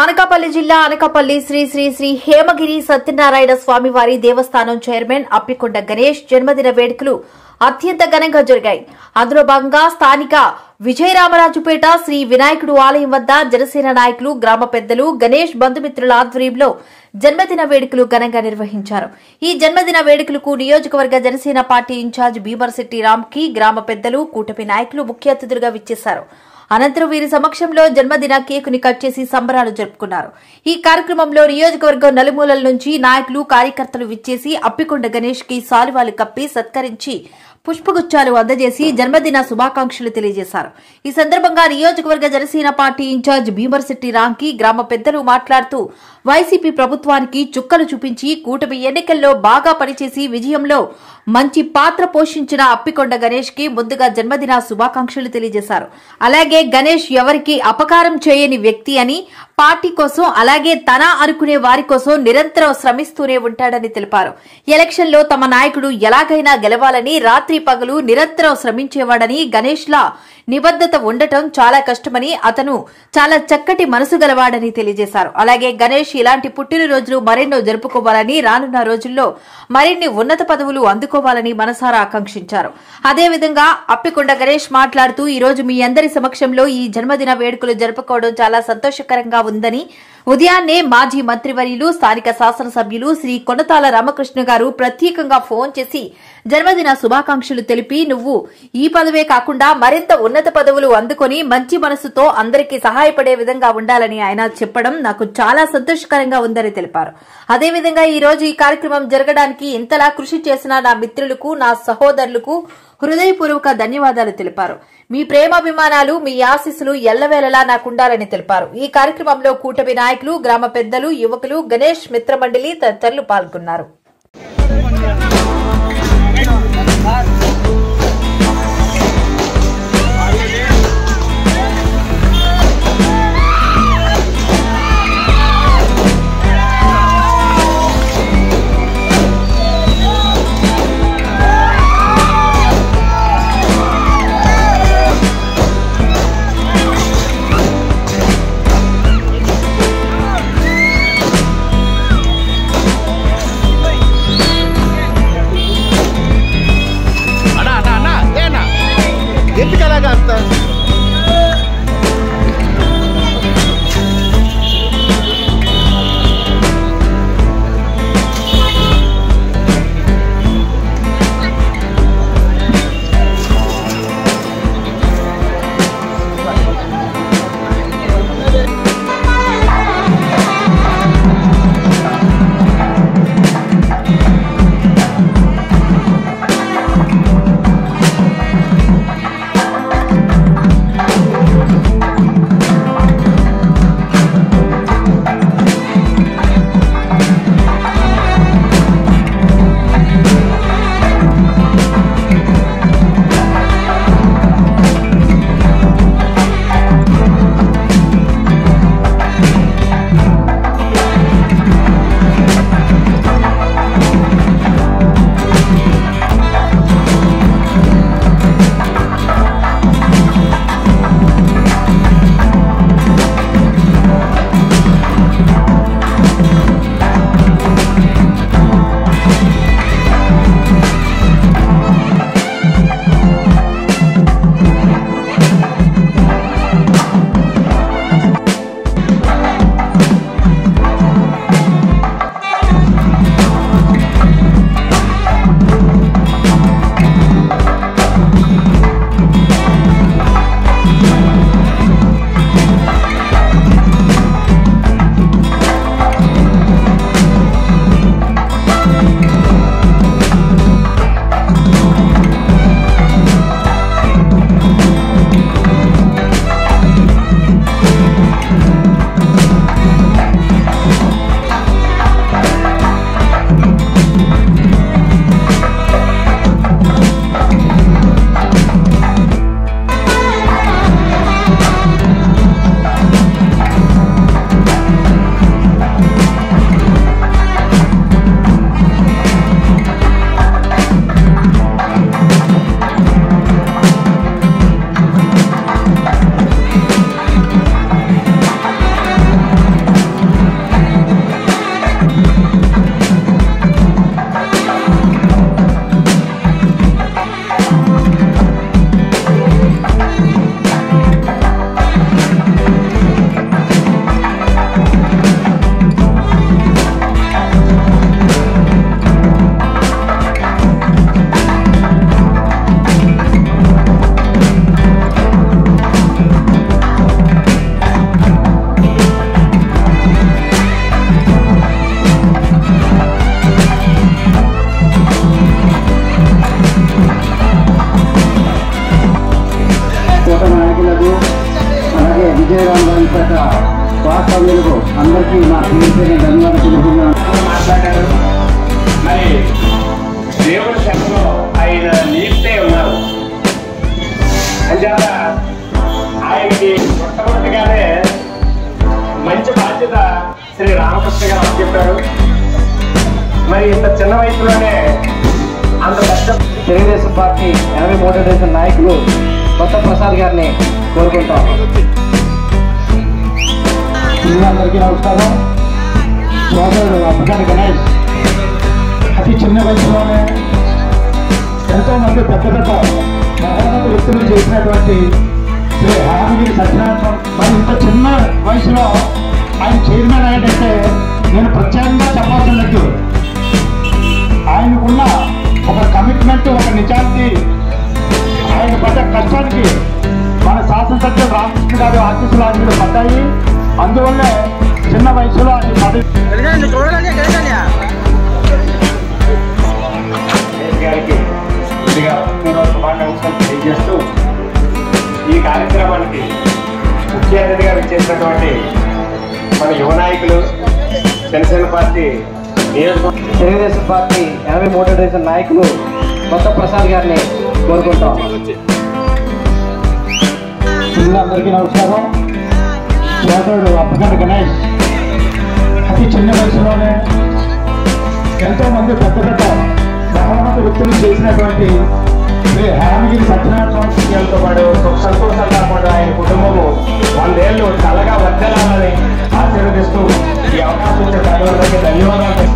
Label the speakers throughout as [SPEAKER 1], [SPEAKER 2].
[SPEAKER 1] అనకాపల్లి జిల్లా అనకాపల్లి శ్రీ శ్రీ శ్రీ హేమగిరి సత్యనారాయణ స్వామివారి దేవస్థానం చైర్మన్ అప్పికొండ గణేష్ జన్మదిన వేడుకలు అత్యంత ఘనంగా జరిగాయి. అందులో భాగంగా స్థానిక విజయరామరాజుపేట శ్రీ వినాయకుడు ఆలయం వద్ద జనసేన నాయకులు, గ్రామ పెద్దలు, గణేష్ బంధుమిత్రుల ఆధ్వర్యంలో జన్మదిన వేడుకలు ఘనంగా నిర్వహించారు. ఈ జన్మదిన వేడుకలకు నియోజకవర్గ జనసేన పార్టీ ఇన్ఛార్జ్ భీమర్శెట్టి రామ్కి, గ్రామ పెద్దలు, కూటమి నాయకులు ముఖ్య అతిథులుగా విచ్చేశారు. అనంతరం వీరి సమక్షంలో జన్మదిన కేకుని కట్ చేసి సంబరాలు జరుపుకున్నారు. ఈ కార్యక్రమంలో నియోజకవర్గం నలుమూలల నుంచి నాయకులు, కార్యకర్తలు విచ్చేసి అప్పికొండ గణేష్ కి సాలువాలు కప్పి సత్కరించి పుష్పగుచ్చాలు అందజేసి జన్మదిన శుభాకాంక్షలు తెలియజేశారు. ఈ సందర్భంగా నియోజకవర్గ జనసేన పార్టీ ఇన్ఛార్జ్ భీమర్శెట్టి రాంకి, గ్రామ పెద్దలు మాట్లాడుతూ వైసీపీ ప్రభుత్వానికి చుక్కలు చూపించి కూటమి ఎన్నికల్లో బాగా పనిచేసి విజయంలో మంచి పాత్ర పోషించిన అప్పికొండ గణేష్ కి ముందుగా జన్మదిన శుభాకాంక్షలు తెలియజేశారు. అలాగే గణేష్ ఎవరికి అపకారం చేయని వ్యక్తి అని, పార్టీ కోసం అలాగే తన అనుకునే వారి కోసం నిరంతరం శ్రమిస్తూనే ఉంటాడని తెలిపారు. ఎలక్షన్ లో తమ నాయకుడు ఎలాగైనా గెలవాలని రాత్రి పగలు నిరంతరం శ్రమించేవాడని, గణేష్ లా నిబద్ధత ఉండటం చాలా కష్టమని, అతను చాలా చక్కటి మనసు గలవాడని తెలియజేశారు. అలాగే గణేష్ ఇలాంటి పుట్టినరోజులు మరెన్నో జరుపుకోవాలని, రానున్న రోజుల్లో మరిన్ని ఉన్నత పదవులు అందుకోవాలని మనసారా ఆకాంక్షించారు. అదేవిధంగా అప్పికొండ గణేష్ మాట్లాడుతూ ఈ రోజు మీ అందరి సమక్షంలో ఈ జన్మదిన వేడుకలు జరుపుకోవడం చాలా సంతోషకరంగా ఉందని, ఉదయాన్నే మాజీ మంత్రివర్యులు, స్థానిక శాసనసభ్యులు శ్రీ కొనతాల రామకృష్ణ గారు ప్రత్యేకంగా ఫోన్ చేసి జన్మదిన శుభాకాంక్షలు తెలిపి, నువ్వు ఈ పదవే కాకుండా మరింత ఉన్నత పదవులు అందుకొని మంచి మనసుతో అందరికీ సహాయపడే విధంగా ఉండాలని ఆయన చెప్పడం నాకు చాలా సంతోషకరంగా ఉందని తెలిపారు. అదేవిధంగా ఈ రోజు ఈ కార్యక్రమం జరగడానికి ఇంతలా కృషి చేసిన నా మిత్రులకు, నా సహోదరులకు హృదయపూర్వక ధన్యవాదాలు తెలిపారు. మీ ప్రేమాభిమానాలు, మీ ఆశీస్సులు ఎల్లవేళలా నాకుండాలని తెలిపారు. ఈ కార్యక్రమంలో కూటమి నాయకులు, గ్రామ పెద్దలు, యువకులు, గణేష్ మిత్రమండలి తదితరులు పాల్గొన్నారు.
[SPEAKER 2] వాస్తవ్యులకు అందరికీ నా పేరు ధన్యవాదాలు తెలుపుతున్నాను.
[SPEAKER 3] మాట్లాడారు. మరి దేవుడి శక్తిలో ఆయన నిలిస్తే ఉన్నారు. అంచేత ఆయనకి మొట్టమొదటిగానే మంచి బాధ్యత శ్రీ రామకృష్ణ గారు చెప్పారు. మరి ఇంత చిన్న వయసులోనే అంత పెద్ద
[SPEAKER 2] తెలుగుదేశం పార్టీ 83వ డివిజన్ నాయకులు కొత్త ప్రసాద్ గారిని కోరుకుంటాం. అందరికీ నమస్కారం. సోదరుడు అప్పగాని గణేష్ అతి చిన్న వయసులోనే ఎంతో మంది పెద్ద పెద్ద మహోన్నత వ్యక్తులు చేసినటువంటి శ్రీ హామగిరి సత్యనారాయణ మరి ఇంత చిన్న వయసులో ఆయన చైర్మన్ అయ్యేటంటే నేను ప్రత్యేకంగా చెప్పాల్సిన లేదు. ఆయనకున్న ఒక కమిట్మెంట్, ఒక నిజాయితీ, ఆయన పడ్డ కష్టానికి మన శాసనసభ్యులు రామకృష్ణ గారి ఆశీస్సులు ఆయన పడ్డాయి. అందువల్లే చిన్న వయసులో ఆయన పదవి
[SPEAKER 3] గారికి కొద్దిగా శుభాకాంక్షలు తెలియజేస్తూ ఈ కార్యక్రమానికి ముఖ్య అతిథిగా విచ్చేసినటువంటి మన యువ నాయకులు జనసేన పార్టీ
[SPEAKER 2] తెలుగుదేశం పార్టీ 83వ డివిజన్ నాయకులు కొత్త ప్రసాద్ గారిని కోరుకుంటాం. అందరికీ నమస్కారం. సోదరుడు అప్పగాని గణేష్ అతి చిన్న వయసులోనే ఎంతో మంది పెద్ద పెద్ద మహోన్నత వ్యక్తులు చేసినటువంటి శ్రీ హామగిరి సత్యనారాయణతో పాటు సంతోషంగా పాటు ఆయన కుటుంబము 100 ఏళ్ళు చల్లగా వర్ధలాలని ఆశీర్వదిస్తూ ఈ అవకాశం ఇచ్చే తల్లిదండ్రులకి ధన్యవాదాలు.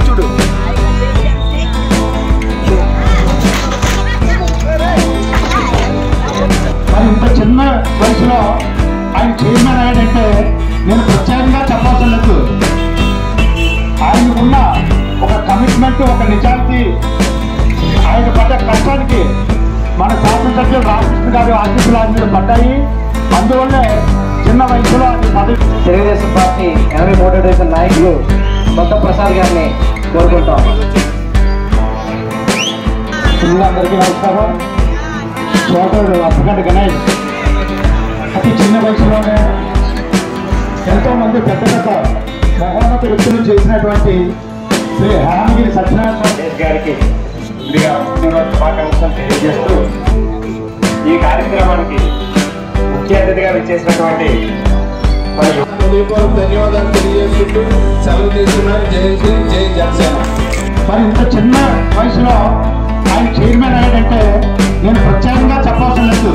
[SPEAKER 4] చూడు
[SPEAKER 2] మరి ఇంత చిన్న వయసులో ఆయన చైర్మన్ అయ్యాడంటే నేను ప్రత్యేకంగా చెప్పాల్సిన లేదు. ఆయనకున్న ఒక కమిట్మెంట్, ఒక నిజాయితీ, ఆయన పడ్డ కష్టానికి మన శాసనసభ్యులు రామకృష్ణ గారి ఆశీస్సులు ఆయన పడ్డాయి. అందువల్లే చిన్న వయసులో ఆయన పదవి. తెలుగుదేశం పార్టీ 83వ డివిజన్ నాయకులు కొత్త ప్రసాద్ గారిని కోరుకుంటాం. అందరికీ నమస్కారం. సోదరుడు అప్పగాని గణేష్ అతి చిన్న వయసులోనే ఎంతో మంది పెద్ద పెద్ద మహోన్నత వ్యక్తులు చేసినటువంటి శ్రీ హామగిరి సత్యనారాయణ
[SPEAKER 3] గారికి కొద్దిగా శుభాకాంక్షలు తెలియజేస్తూ ఈ కార్యక్రమానికి ముఖ్య అతిథిగా విచ్చేసినటువంటి
[SPEAKER 4] ధన్యవాదాలు తెలియజేస్తూ సెలవు తీసుకున్నారు. జై శ్రీ జై జనసేన.
[SPEAKER 2] మరి ఇంత చిన్న వయసులో ఆయన చైర్మన్ అయ్యాడంటే నేను ప్రత్యేకంగా చెప్పాల్సిన లేదు.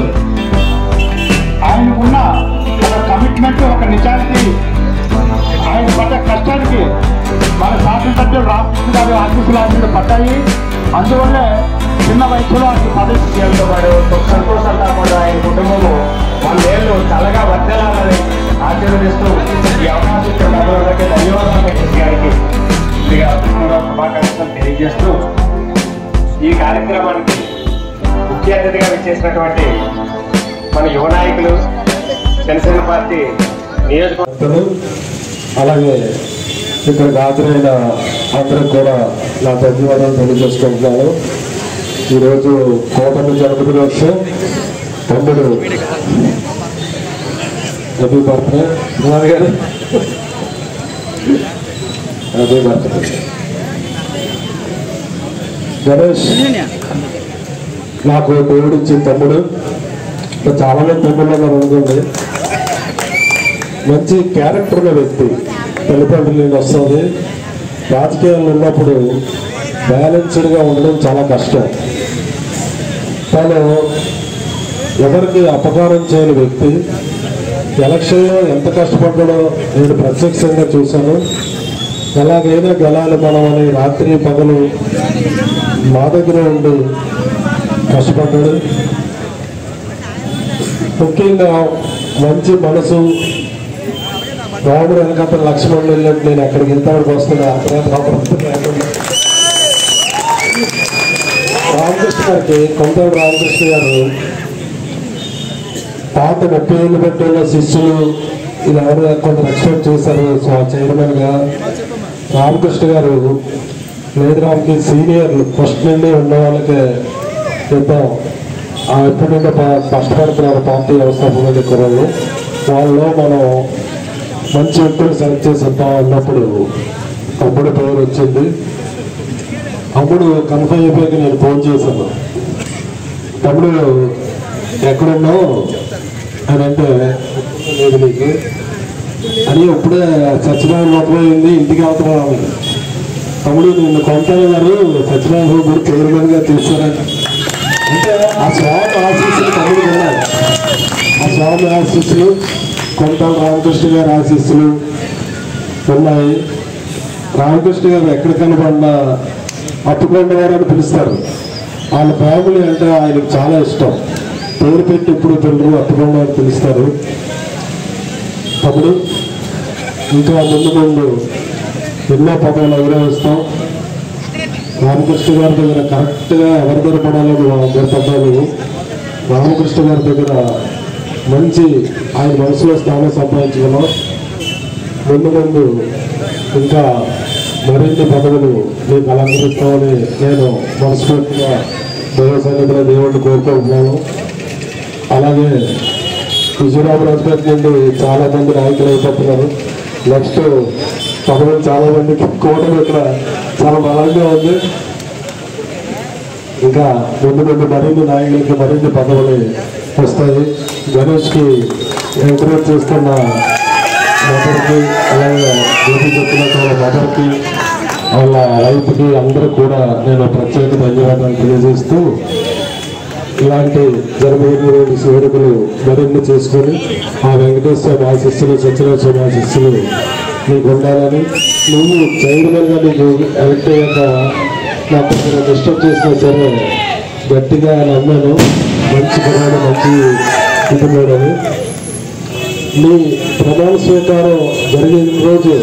[SPEAKER 2] ఆయనకున్న ఒక కమిట్మెంట్, ఒక నిజాయితీ, ఆయన పడ్డ కష్టానికి మన శాసనసభ్యులు రామకృష్ణ గారి ఆశీస్సులు ఆయన పడ్డాయి. అందువల్లే చిన్న వయసులో ఆయన పదవితో పాటు సంతోషంగా కూడా ఆయన కుటుంబము 100 ఏళ్ళు చల్లగా వర్ధలాలని ఆశీర్వదిస్తూ ఈ అవకాశం ఇచ్చే తల్లిదండ్రులకి ధన్యవాదాలు. గారికి కొద్దిగా శుభాకాంక్షలు తెలియజేస్తూ ఈ కార్యక్రమానికి ముఖ్య అతిథిగా విచ్చేసినటువంటి మన యువ నాయకులు జనసేన పార్టీ నియోజకవర్గం
[SPEAKER 4] అలాగే ఇక్కడికి హాజరైన అందరికి కూడా నా ధన్యవాదాలు తెలియజేసుకుంటున్నాను. ఈరోజు కోటమి జన్మదినోత్సవం తమ్ముడు
[SPEAKER 5] హ్యాపీ బర్త్డే కుమార్ గారు, హ్యాపీ బర్త్డే. గణేష్ నాకు దేవుడు ఇచ్చిన తమ్ముడు, చాలా మంది తమ్ముళ్ళు అనుకోండి. మంచి క్యారెక్టర్ ఉన్న వ్యక్తి, తల్లిదండ్రులు నేను వస్తుంది. రాజకీయాల్లో ఉన్నప్పుడు బ్యాలెన్స్డ్గా ఉండడం చాలా కష్టం. తను ఎవరికి అపకారం చేయని వ్యక్తి. ఎలక్షన్లో ఎంత కష్టపడ్డాడో నేను ప్రత్యక్షంగా చూశాను. ఎలాగైనా గెలాలి మనం అని రాత్రి పగలు మా దగ్గర ఉండి కష్టపడ్డాడు. ముఖ్యంగా మంచి మనసు. రాముడు వెనకాల లక్ష్మణుడు వెళ్ళినట్టు నేను ఎక్కడికి వెళ్తాడికి వస్తున్నా రామకృష్ణ గారికి, కొంత రామకృష్ణ గారు పాత 30 ఏళ్ళు పెట్టిన శిష్యులు ఇలా ఎవరు కొంత ఎక్స్పెక్ట్ చేశారు చైర్మన్ గా. రామకృష్ణ గారు లేదు రామకి సీనియర్లు ఫస్ట్ నుండి ఉన్న వాళ్ళకి చెప్తాం, ఎప్పటి నుండి కష్టపడుతున్నారు పార్టీ వ్యవస్థాపకులు కుర్రలు. వాళ్ళలో మనం మంచి వ్యక్తులు సెలెక్ట్ చేసి అన్నప్పుడు అమ్ముడు పేరు వచ్చింది. అమ్ముడు కన్ఫర్మ్ అయిపోయాక నేను ఫోన్ చేశాను, తమ్ముడు ఎక్కడున్నావు అని అంటే, లేదు నీకు అని ఇప్పుడే సత్యనారాయణ మొదలైంది ఇంటికి అవుతున్నాను. తమ్ముడు నిన్ను కొంటాను గారు సత్యనారాయణ గారు చైర్మన్గా తీసుకోరండి అంటే ఆ స్వామి ఆశీస్సులు తమ్ముడు ఉన్నాయి. ఆ స్వామి ఆశీస్సులు, కొంత రామకృష్ణ గారి ఆశీస్సులు ఉన్నాయి. రామకృష్ణ గారు ఎక్కడ కనబడినా అట్టుకొండవారని పిలుస్తారు. వాళ్ళ ఫ్యామిలీ అంటే ఆయనకు చాలా ఇష్టం. పేరు పెట్టి ఇప్పుడు పిల్లలు అట్టుకొండవారు పిలుస్తారు. అప్పుడు ఇంకా ముందు ముందు ఎన్నో పదవులు ఎగరవేస్తాం. రామకృష్ణ గారి దగ్గర కరెక్ట్గా ఎవరి దగ్గర పడాలని అందరి పడ్డాలు. రామకృష్ణ గారి దగ్గర మంచి ఆయన మనసులో స్థానం సంపాదించుకున్నాం. ముందు ముందు ఇంకా మరిన్ని పదవులు మీకు అలంకరిస్తామని నేను మనస్ఫూర్తిగా దైవ సన్నిధిలో దేవుడిని కోరుకుంటున్నాను. అలాగే విజయరావు రాజపేట నుండి చాలా మంది నాయకులు అయిపోతున్నారు. నెక్స్ట్ పదవులు చాలా మందికి కూటమి ఇక్కడ చాలా బలంగా ఉంది. ఇంకా ముందు ముందు మరిన్ని నాయకులకి మరిన్ని పదవులు వస్తాయి. గణేష్కి ఎంకరేజ్ చేస్తున్న మదర్కి, అలాగే జ్యోతి చెప్పిన మదర్కి, వాళ్ళ వైఫ్కి అందరూ కూడా నేను ప్రత్యేక ధన్యవాదాలు తెలియజేస్తూ ఇలాంటి జన్మదిన వేడుకలు మరిన్ని చేసుకొని ఆ వెంకటేశ్వర ఆశీస్సులు, సత్యనారాయణ ఆశీస్సులు నీకు ఉండాలని, నువ్వు చైర్మన్గా నీకు ఎలక్ట్ అయ్యాక నాకు డిస్టర్బ్ చేసిన సరే గట్టిగా నమ్మాను. మంచి పదాలు మంచి ఇటున్నాడని. నీ ప్రమాణ స్వీకారం జరిగిన రోజు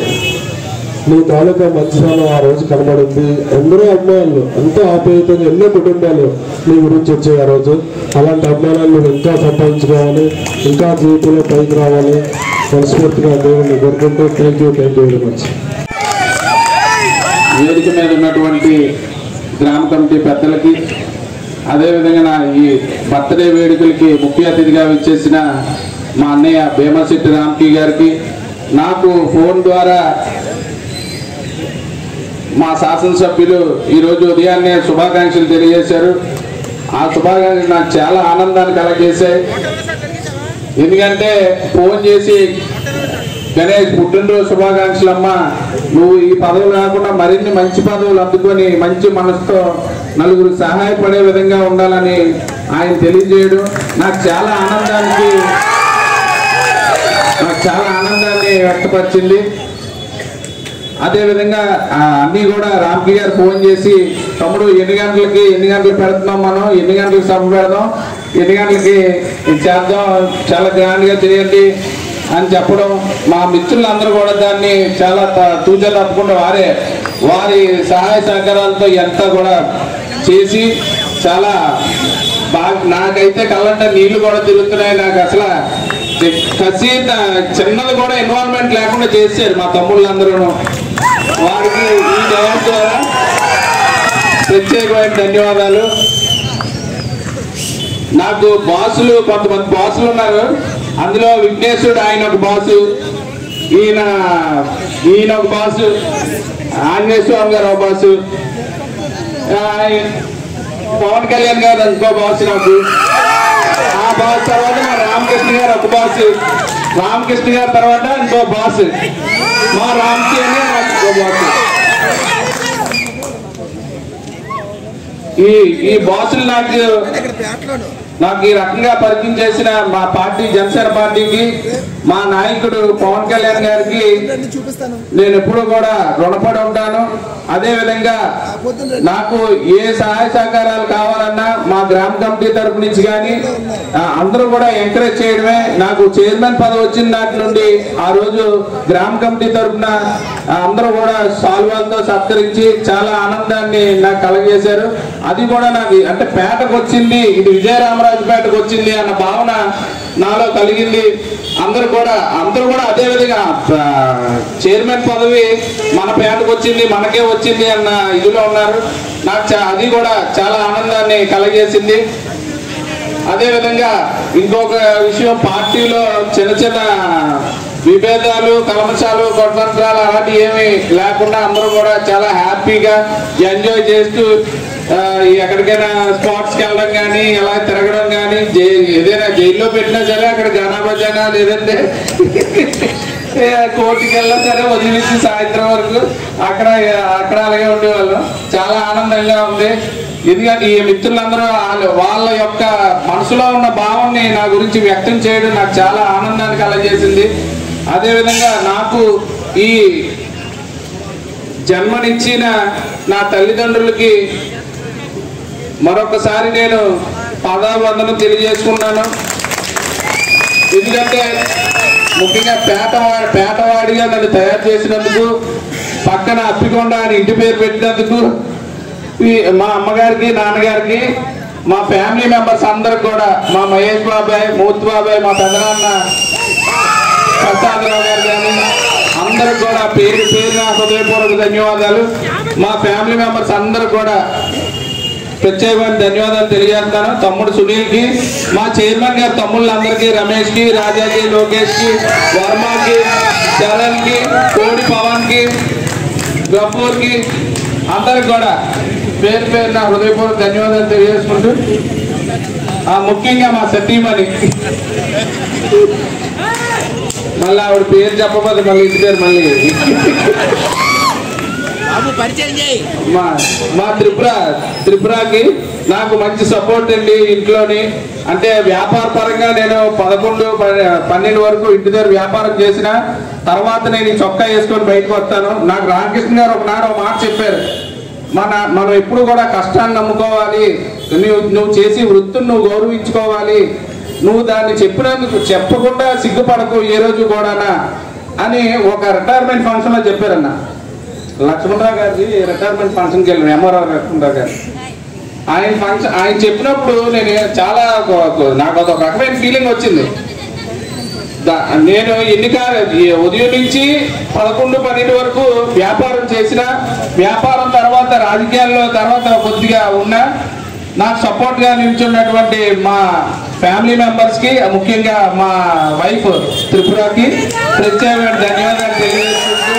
[SPEAKER 5] నీ తాలూకా మధ్యాహ్నం ఆ రోజు కనబడింది. ఎందరో అభిమానులు, ఎంతో ఆప్యాయతంగా ఎన్నో కుటుంబాలు నీ గురించి వచ్చాయి ఆ రోజు. అలాంటి అభిమానాలు నువ్వు ఇంకా సంపాదించుకోవాలి, ఇంకా జీవితంలో పైకి రావాలి మనస్ఫూర్తిగా దేవుడిని కోరుకుంటూ థ్యాంక్ యూ వెరీ మచ్.
[SPEAKER 4] వేదిక మీద ఉన్నటువంటి గ్రామ కమిటీ పెద్దలకి, అదేవిధంగా నా ఈ బర్త్డే వేడుకలకి ముఖ్య అతిథిగా విచ్చేసిన మా అన్నయ్య భీమశెట్టి రామ్కి గారికి, నాకు ఫోన్ ద్వారా మా శాసనసభ్యులు ఈరోజు ఉదయాన్నే శుభాకాంక్షలు తెలియజేశారు. ఆ శుభాకాంక్షలు నాకు చాలా ఆనందాన్ని కలగజేశాయి. ఎందుకంటే ఫోన్ చేసి గణేష్ పుట్టినరోజు శుభాకాంక్షలు అమ్మా, నువ్వు ఈ పదవులు కాకుండా మరిన్ని మంచి పదవులు అందుకొని మంచి మనసుతో నలుగురు సహాయపడే విధంగా ఉండాలని ఆయన తెలియజేయడం నాకు చాలా ఆనందాన్ని వ్యక్తపరిచింది. అదేవిధంగా అన్నీ కూడా రామ్కి గారు ఫోన్ చేసి, తమ్ముడు ఎన్ని గంటలు పెడుతున్నాం, మనం ఎన్ని గంటలకు సభ పెడదాం, ఎన్ని గంటలకి చేద్దాం, చాలా గ్రాండ్గా చేయండి అని చెప్పడం, మా మిత్రులందరూ కూడా దాన్ని చాలా తూచా తప్పకుండా వారి సహాయ సహకారాలతో ఎంత కూడా చేసి చాలా బాగా, నాకైతే కళ్ళంటే నీళ్లు కూడా తిరుగుతున్నాయి. నాకు అసలు కసి చిన్నది కూడా ఇన్వాల్వ్మెంట్ లేకుండా చేశారు మా తమ్ముళ్ళందరూ. వారికి ఈ దయం ద్వారా ప్రత్యేకమైన ధన్యవాదాలు. నాకు కొంతమంది బాసులు ఉన్నారు. అందులో విఘ్నేశ్వరుడు ఆయన ఒక బాసు, ఈయన ఒక బాసు, ఆంజనేయ స్వామి గారు ఒక బాసు, పవన్ కళ్యాణ్ గారు ఇంకో బాసు నాకు. ఆ బాస్ తర్వాత మా రామకృష్ణ గారు ఒక బాసు, రామకృష్ణ గారి తర్వాత ఇంకో బాసు, మా రామ్కి అని ఇంకో బాసు. ఈ బాసులు నాకు ఈ రకంగా పరిచయం చేసిన మా పార్టీ జనసేన పార్టీకి, మా నాయకుడు పవన్ కళ్యాణ్ గారికి నేను ఎప్పుడూ కూడా రుణపడి ఉంటాను. అదే విధంగా నాకు ఏ సహాయ సహకారాలు కావాలన్నా మా గ్రామ కమిటీ తరఫు నుంచి కానీ అందరూ కూడా ఎంకరేజ్ చేయడమే. నాకు చైర్మన్ పదవి వచ్చిన నాటి నుండి ఆ రోజు గ్రామ కమిటీ తరఫున అందరూ కూడా సాల్వాలతో సత్కరించి చాలా ఆనందాన్ని నాకు కలగజేశారు. అది కూడా నాకు అంటే పేటకు వచ్చింది, ఇది విజయరామరాజుపేటకు వచ్చింది అన్న భావన నాలో కలిగింది. అందరూ కూడా అదే విధంగా చైర్మన్ పదవి మన పేటకు వచ్చింది, మనకే వచ్చింది అన్న ఇదిలో ఉన్నారు. నాకు అది కూడా చాలా ఆనందాన్ని కలగజేసింది. అదేవిధంగా ఇంకొక విషయం, పార్టీలో చిన్న చిన్న విభేదాలు, కలమశాలు, కొట్టంత్రాలు అలాంటివి ఏమి లేకుండా అందరూ కూడా చాలా హ్యాపీగా ఎంజాయ్ చేస్తూ ఎక్కడికైనా స్పాట్స్కి వెళ్ళడం కానీ, ఎలా తిరగడం కానీ, ఏదైనా జైల్లో పెట్టినా సరే అక్కడ జనాభజన లేదంటే కోర్టుకి వెళ్ళినా సరే వదిలేసి సాయంత్రం వరకు అక్కడ అలాగే ఉండేవాళ్ళం. చాలా ఆనందంగా ఉంది. ఎందుకంటే ఈ మిత్రులందరూ వాళ్ళ యొక్క మనసులో ఉన్న భావాన్ని నా గురించి వ్యక్తం చేయడం నాకు చాలా ఆనందాన్ని కలగజేసింది. అదేవిధంగా నాకు ఈ జన్మనిచ్చిన నా తల్లిదండ్రులకి మరొకసారి నేను పాదాభివందనం తెలియజేసుకున్నాను. ఎందుకంటే ముఖ్యంగా పేటవాడిగా నన్ను తయారు చేసినందుకు, పక్కన అప్పికొండ అని ఇంటి పేరు పెట్టినందుకు మా అమ్మగారికి, నాన్నగారికి, మా ఫ్యామిలీ మెంబర్స్ అందరికి కూడా, మా మహేష్ బాబాయ్, మూర్తి బాబాయ్, మా పెద్దనాన్న ప్రసాదరావు గారు కానీ అందరికి కూడా పేరు పేరున హృదయపూర్వక ధన్యవాదాలు. మా ఫ్యామిలీ మెంబర్స్ అందరికి కూడా ప్రత్యేకమైన ధన్యవాదాలు తెలియజేస్తాను. తమ్ముడు సునీల్కి, మా చైర్మన్ గారు తమ్ముళ్ళందరికీ, రమేష్కి, రాజాకి, లోకేష్కి, వర్మకి, చరణ్కి, కోడి పవన్కి, గఫూర్కి అందరికి కూడా పేరు పేరున హృదయపూర్వక ధన్యవాదాలు తెలియజేసుకుంటూ, ముఖ్యంగా మా సతీమణి, మళ్ళీ ఆవిడ పేరు చెప్పబోదు, మళ్ళీ ఇంటి పేరు మళ్ళీ మా త్రిపురకి నాకు మంచి సపోర్ట్ అండి ఇంట్లోని. అంటే వ్యాపార పరంగా నేను 11-12 వరకు ఇంటి దగ్గర వ్యాపారం చేసిన తర్వాత నేను చొక్కా వేసుకొని బయటకు వస్తాను. నాకు రామకృష్ణ గారు ఒకనాడు ఒక మాట చెప్పారు, మనం ఎప్పుడు కూడా కష్టాన్ని నమ్ముకోవాలి, నువ్వు చేసి వృత్తిని నువ్వు గౌరవించుకోవాలి, నువ్వు దాన్ని చెప్పకుండా సిగ్గుపడకు ఏ రోజు కూడానా అని ఒక రిటైర్మెంట్ ఫంక్షన్ లో చెప్పారన్న. లక్ష్మణరావు గారి రిటైర్మెంట్ ఫంక్షన్కి వెళ్ళాను, ఎంఆర్ఆర్ లక్ష్మణరావు గారు. ఆయన చెప్పినప్పుడు నేను చాలా నాకు ఒక రకమైన ఫీలింగ్ వచ్చింది. నేను ఉదయం నుంచి 11-12 వరకు వ్యాపారం చేసిన, వ్యాపారం తర్వాత రాజకీయాల్లో తర్వాత కొద్దిగా ఉన్నా, నాకు సపోర్ట్గా నిల్చున్నటువంటి మా ఫ్యామిలీ మెంబర్స్కి, ముఖ్యంగా మా వైఫ్ త్రిపురకి ప్రత్యేకమైన ధన్యవాదాలు తెలియజేస్తున్నాను.